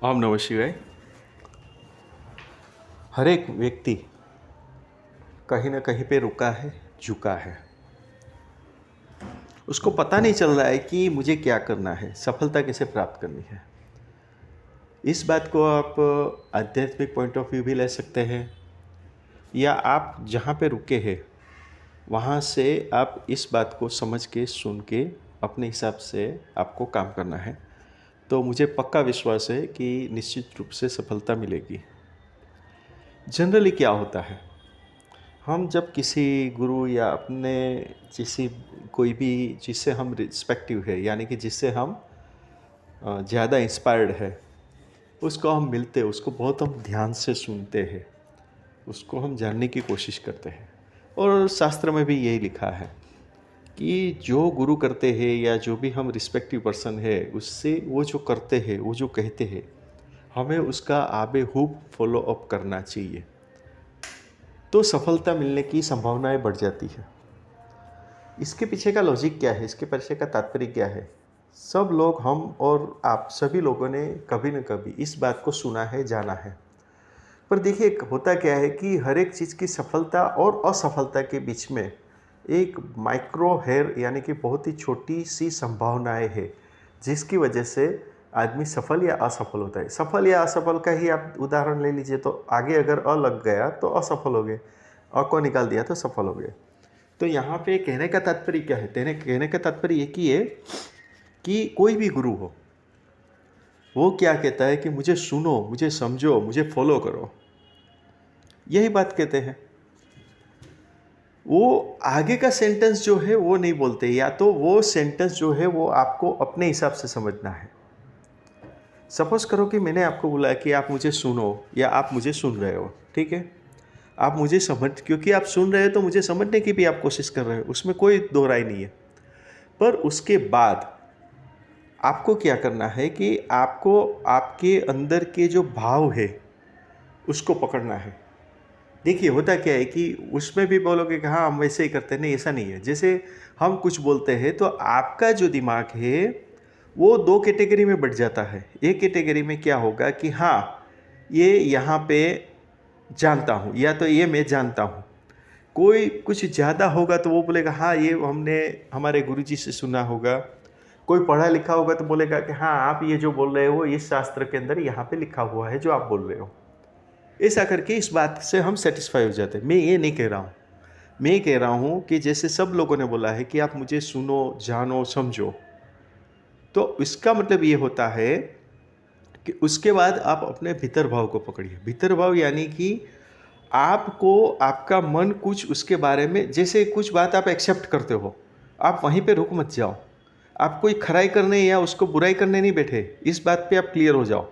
ओम नमः शिवाय। हर एक व्यक्ति कहीं ना कहीं पे रुका है, झुका है। उसको पता नहीं चल रहा है कि मुझे क्या करना है, सफलता कैसे प्राप्त करनी है। इस बात को आप आध्यात्मिक पॉइंट ऑफ व्यू भी ले सकते हैं, या आप जहाँ पे रुके हैं वहाँ से आप इस बात को समझ के, सुन के अपने हिसाब से आपको काम करना है। तो मुझे पक्का विश्वास है कि निश्चित रूप से सफलता मिलेगी। जनरली क्या होता है, हम जब किसी गुरु या अपने किसी कोई भी जिससे हम रिस्पेक्टिव है, यानी कि जिससे हम ज़्यादा इंस्पायर्ड है, उसको हम मिलते, उसको बहुत हम ध्यान से सुनते हैं, उसको हम जानने की कोशिश करते हैं। और शास्त्र में भी यही लिखा है कि जो गुरु करते हैं या जो भी हम रिस्पेक्टिव पर्सन है, उससे वो जो करते हैं, वो जो कहते हैं, हमें उसका आबेहूब फॉलो अप करना चाहिए। तो सफलता मिलने की संभावनाएं बढ़ जाती है। इसके पीछे का लॉजिक क्या है, इसके पीछे का तात्पर्य क्या है? सब लोग, हम और आप सभी लोगों ने कभी न कभी इस बात को सुना है, जाना है। पर देखिए, होता क्या है कि हर एक चीज़ की सफलता और असफलता के बीच में एक माइक्रो हेयर, यानी कि बहुत ही छोटी सी संभावनाएं है, जिसकी वजह से आदमी सफल या असफल होता है। सफल या असफल का ही आप उदाहरण ले लीजिए, तो आगे अगर अ लग गया तो असफल हो गए, अ को निकाल दिया तो सफल हो गए। तो यहाँ पे कहने का तात्पर्य क्या है? कहने का तात्पर्य एक ही है कि कोई भी गुरु हो, वो क्या कहता है कि मुझे सुनो, मुझे समझो, मुझे फॉलो करो, यही बात कहते हैं। वो आगे का सेंटेंस जो है वो नहीं बोलते, या तो वो सेंटेंस जो है वो आपको अपने हिसाब से समझना है। सपोज करो कि मैंने आपको बोला कि आप मुझे सुनो, या आप मुझे सुन रहे हो, ठीक है। आप मुझे क्योंकि आप सुन रहे हो तो मुझे समझने की भी आप कोशिश कर रहे हो, उसमें कोई दो राय नहीं है। पर उसके बाद आपको क्या करना है कि आपको आपके अंदर के जो भाव है उसको पकड़ना है। देखिए, होता क्या है कि उसमें भी बोलोगे कि हाँ हम वैसे ही करते हैं, नहीं, ऐसा नहीं है। जैसे हम कुछ बोलते हैं तो आपका जो दिमाग है वो दो कैटेगरी में बढ़ जाता है। एक कैटेगरी में क्या होगा कि हाँ, ये यहाँ पे जानता हूँ, या तो ये मैं जानता हूँ। कोई कुछ ज़्यादा होगा तो वो बोलेगा हाँ ये हमने हमारे गुरुजी से सुना होगा। कोई पढ़ा लिखा होगा तो बोलेगा कि हाँ आप ये जो बोल रहे हो इस शास्त्र के अंदर यहाँ पे लिखा हुआ है जो आप बोल रहे हो। ऐसा करके इस बात से हम सेटिस्फाई हो जाते हैं। मैं ये नहीं कह रहा हूँ, मैं कह रहा हूँ कि जैसे सब लोगों ने बोला है कि आप मुझे सुनो, जानो, समझो, तो इसका मतलब ये होता है कि उसके बाद आप अपने भीतर भाव को पकड़िए। भीतर भाव यानी कि आपको आपका मन कुछ उसके बारे में, जैसे कुछ बात आप एक्सेप्ट करते हो, आप वहीं पे रुक मत जाओ। आप कोई खराई करने या उसको बुराई करने नहीं बैठे, इस बात पे आप क्लियर हो जाओ।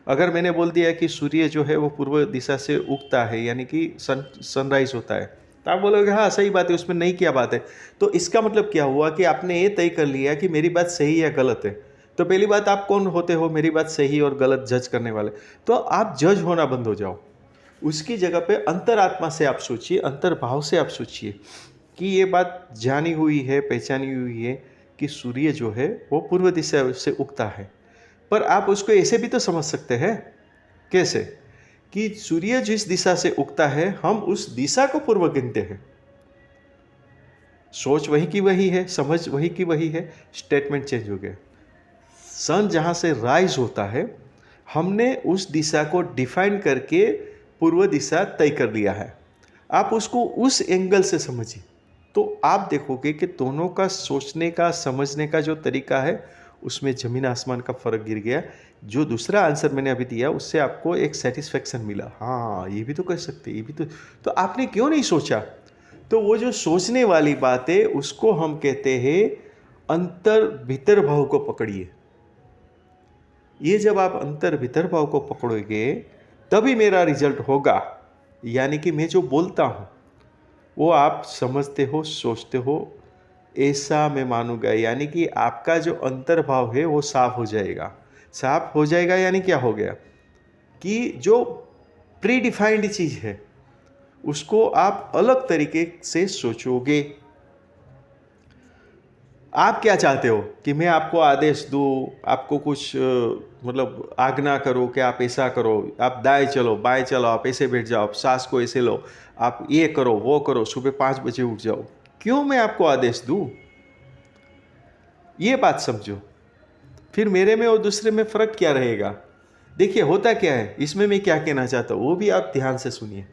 अगर मैंने बोल दिया कि सूर्य जो है वो पूर्व दिशा से उगता है, यानी कि सनराइज होता है, तो आप बोलोगे हाँ सही बात है, उसमें नहीं क्या बात है। तो इसका मतलब क्या हुआ कि आपने ये तय कर लिया कि मेरी बात सही या गलत है। तो पहली बात, आप कौन होते हो मेरी बात सही और गलत जज करने वाले? तो आप जज होना बंद हो जाओ। उसकी जगह पे अंतरात्मा से आप सोचिए, अंतर्भाव से आप सोचिए कि ये बात जानी हुई है, पहचानी हुई है कि सूर्य जो है वो पूर्व दिशा से उगता है। पर आप उसको ऐसे भी तो समझ सकते हैं। कैसे? कि सूर्य जिस दिशा से उगता है हम उस दिशा को पूर्व गिनते हैं। सोच वही की वही है, समझ वही की वही है, स्टेटमेंट चेंज हो गया। सन जहाँ से राइज होता है, हमने उस दिशा को डिफाइन करके पूर्व दिशा तय कर लिया है। आप उसको उस एंगल से समझिए, तो आप देखोगे कि दोनों का सोचने का, समझने का जो तरीका है उसमें ज़मीन आसमान का फ़र्क गिर गया। जो दूसरा आंसर मैंने अभी दिया उससे आपको एक सेटिस्फेक्शन मिला, हाँ ये भी तो कर सकते, ये भी तो आपने क्यों नहीं सोचा? तो वो जो सोचने वाली बात है उसको हम कहते हैं अंतर भीतर भाव को पकड़िए। ये जब आप अंतर भीतर भाव को पकड़ोगे तभी मेरा रिजल्ट होगा। यानी कि मैं जो बोलता हूँ वो आप समझते हो, सोचते हो, ऐसा मैं मानूंगा। यानी कि आपका जो अंतर्भाव है वो साफ हो जाएगा। साफ हो जाएगा यानी क्या हो गया कि जो प्री डिफाइंड चीज़ है उसको आप अलग तरीके से सोचोगे। आप क्या चाहते हो कि मैं आपको आदेश दूँ, आपको कुछ मतलब आज्ञा करो कि आप ऐसा करो, आप दाएं चलो, बाएं चलो, आप ऐसे बैठ जाओ, आप सांस को ऐसे लो, आप ये करो, वो करो, सुबह 5 बजे उठ जाओ। क्यों मैं आपको आदेश दूँ? ये बात समझो। फिर मेरे में और दूसरे में फ़र्क क्या रहेगा? देखिए होता क्या है, इसमें मैं क्या कहना चाहता हूँ वो भी आप ध्यान से सुनिए।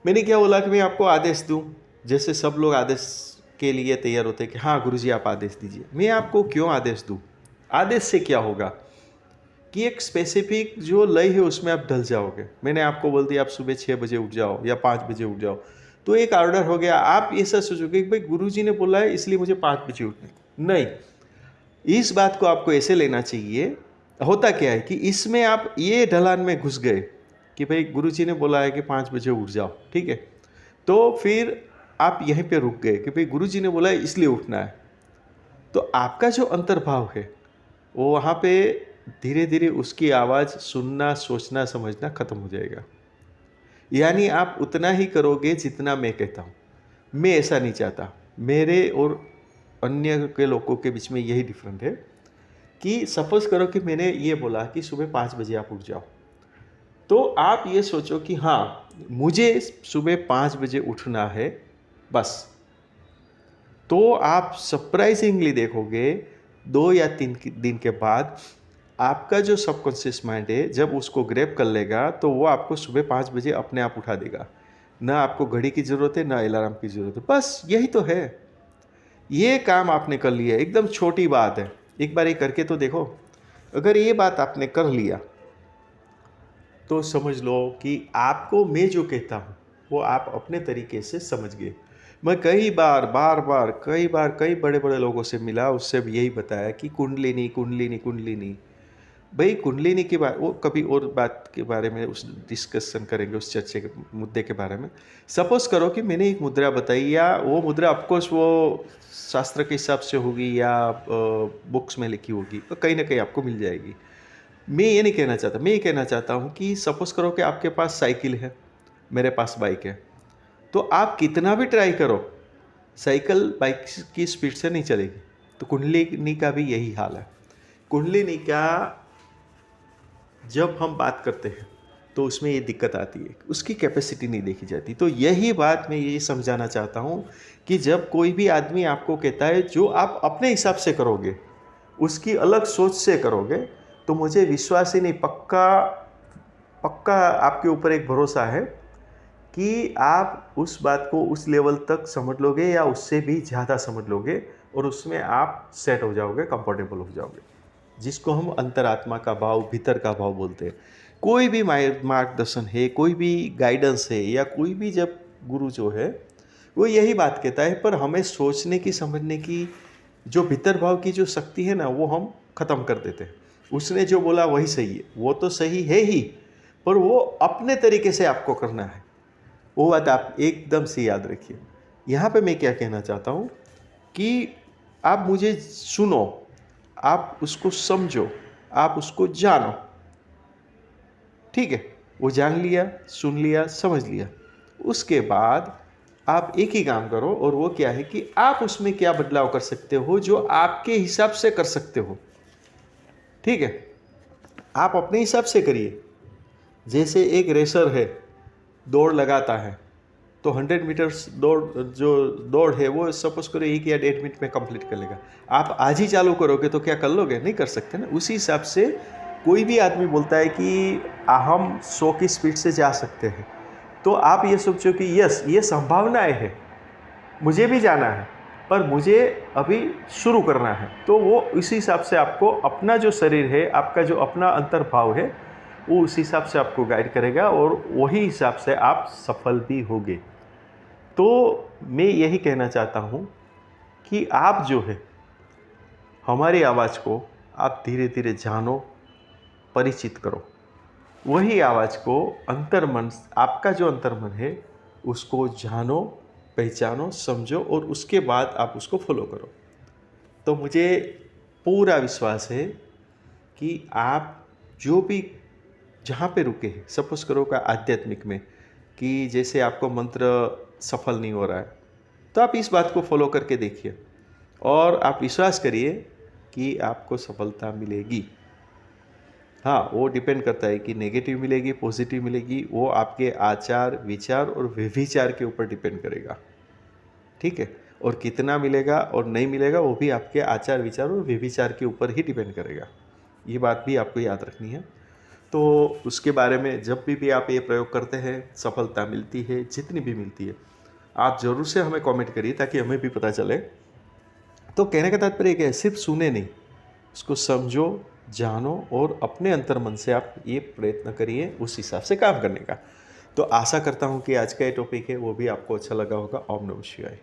मैंने क्या बोला कि मैं आपको आदेश दूँ, जैसे सब लोग आदेश के लिए तैयार होते हैं कि हाँ गुरुजी आप आदेश दीजिए। मैं आपको क्यों आदेश दूँ? आदेश से क्या होगा कि एक स्पेसिफिक जो लय है उसमें आप ढल जाओगे। मैंने आपको बोल दिया आप सुबह 6 बजे उठ जाओ या 5 बजे उठ जाओ, तो एक ऑर्डर हो गया। आप ऐसा सोचोगे कि भाई गुरुजी ने बोला है इसलिए मुझे 5 बजे उठना है। नहीं, इस बात को आपको ऐसे लेना चाहिए। होता क्या है कि इसमें आप ये ढलान में घुस गए कि भाई गुरुजी ने बोला है कि 5 बजे उठ जाओ, ठीक है। तो फिर आप यहीं पे रुक गए कि भाई गुरुजी ने बोला है इसलिए उठना है। तो आपका जो अंतर्भाव है वो वहाँ पे धीरे धीरे उसकी आवाज़ सुनना, सोचना, समझना खत्म हो जाएगा। यानी आप उतना ही करोगे जितना मैं कहता हूँ। मैं ऐसा नहीं चाहता। मेरे और अन्य के लोगों के बीच में यही डिफरेंट है कि सपोज़ करो कि मैंने ये बोला कि सुबह 5 बजे आप उठ जाओ। तो आप ये सोचो कि हाँ, मुझे सुबह 5 बजे उठना है, बस। तो आप सरप्राइजिंगली देखोगे 2 या 3 दिन के बाद आपका जो सबकॉन्शियस माइंड है जब उसको ग्रैब कर लेगा तो वो आपको सुबह 5 बजे अपने आप उठा देगा। ना आपको घड़ी की ज़रूरत है, ना अलार्म की ज़रूरत है। बस यही तो है। ये काम आपने कर लिया, एकदम छोटी बात है। एक बार ये करके तो देखो। अगर ये बात आपने कर लिया तो समझ लो कि आपको मैं जो कहता हूँ वो आप अपने तरीके से समझ गए। मैं कई बार कई बड़े बड़े लोगों से मिला, उससे भी यही बताया कि कुंडलिनी कुंडलिनी कुंडलिनी। भाई कुंडलिनी के बारे वो कभी और बात के बारे में उस डिस्कशन करेंगे, उस चर्चे के मुद्दे के बारे में। सपोज करो कि मैंने एक मुद्रा बताई, या वो मुद्रा ऑफकोर्स वो शास्त्र के हिसाब से होगी या बुक्स में लिखी होगी, तो कहीं ना कहीं आपको मिल जाएगी। मैं ये नहीं कहना चाहता, मैं ये कहना चाहता हूँ कि सपोज करो कि आपके पास साइकिल है, मेरे पास बाइक है, तो आप कितना भी ट्राई करो साइकिल बाइक की स्पीड से नहीं चलेगी। तो कुंडलिनी का भी यही हाल है। कुंडलिनी का जब हम बात करते हैं तो उसमें ये दिक्कत आती है, उसकी कैपेसिटी नहीं देखी जाती। तो यही बात मैं ये समझाना चाहता हूँ कि जब कोई भी आदमी आपको कहता है जो आप अपने हिसाब से करोगे, उसकी अलग सोच से करोगे, तो मुझे विश्वास ही नहीं, पक्का पक्का आपके ऊपर एक भरोसा है कि आप उस बात को उस लेवल तक समझ लोगे या उससे भी ज़्यादा समझ लोगे, और उसमें आप सेट हो जाओगे, कंफर्टेबल हो जाओगे, जिसको हम अंतरात्मा का भाव, भीतर का भाव बोलते हैं। कोई भी मार्गदर्शन है, कोई भी गाइडेंस है, या कोई भी जब गुरु जो है वो यही बात कहता है, पर हमें सोचने की, समझने की, जो भीतर भाव की जो शक्ति है ना, वो हम ख़त्म कर देते हैं। उसने जो बोला वही सही है, वो तो सही है ही, पर वो अपने तरीके से आपको करना है। वो बात आप एकदम से याद रखिए। यहाँ पे मैं क्या कहना चाहता हूँ कि आप मुझे सुनो, आप उसको समझो, आप उसको जानो, ठीक है। वो जान लिया, सुन लिया, समझ लिया, उसके बाद आप एक ही काम करो, और वो क्या है कि आप उसमें क्या बदलाव कर सकते हो जो आपके हिसाब से कर सकते हो, ठीक है। आप अपने हिसाब से करिए। जैसे एक रेसर है, दौड़ लगाता है, तो 100 मीटर्स दौड़ है वो सपोज करो 1 या 1.5 मिनट में कंप्लीट कर लेगा। आप आज ही चालू करोगे तो क्या कर लोगे? नहीं कर सकते ना। उसी हिसाब से कोई भी आदमी बोलता है कि हम 100 की स्पीड से जा सकते हैं, तो आप ये सोचो कि यस, ये संभावनाएं है, मुझे भी जाना है, पर मुझे अभी शुरू करना है। तो वो इसी हिसाब से आपको अपना जो शरीर है, आपका जो अपना अंतर्भाव है, वो उस हिसाब से आपको गाइड करेगा, और वही हिसाब से आप सफल भी होगे। तो मैं यही कहना चाहता हूँ कि आप जो है हमारी आवाज़ को आप धीरे धीरे जानो, परिचित करो। वही आवाज़ को अंतर्मन, आपका जो अंतर्मन है उसको जानो, पहचानो, समझो, और उसके बाद आप उसको फॉलो करो। तो मुझे पूरा विश्वास है कि आप जो भी जहाँ पे रुके हैं, सपोज करो का आध्यात्मिक में, कि जैसे आपको मंत्र सफल नहीं हो रहा है, तो आप इस बात को फॉलो करके देखिए, और आप विश्वास करिए कि आपको सफलता मिलेगी। हाँ, वो डिपेंड करता है कि नेगेटिव मिलेगी, पॉजिटिव मिलेगी, वो आपके आचार, विचार और व्यभिचार के ऊपर डिपेंड करेगा। ठीक है? और कितना मिलेगा और नहीं मिलेगा वो भी आपके आचार, विचार और व्यभिचार के ऊपर ही डिपेंड करेगा। ये बात भी आपको याद रखनी है। तो उसके बारे में जब भी आप ये प्रयोग करते हैं, सफलता मिलती है, जितनी भी मिलती है, आप ज़रूर से हमें कमेंट करिए ताकि हमें भी पता चले। तो कहने का तात्पर्य क्या है, सिर्फ सुने नहीं, उसको समझो, जानो और अपने अंतर मन से आप ये प्रयत्न करिए उस हिसाब से काम करने का। तो आशा करता हूँ कि आज का ये टॉपिक है वो भी आपको अच्छा लगा होगा। ओम नमः शिवाय।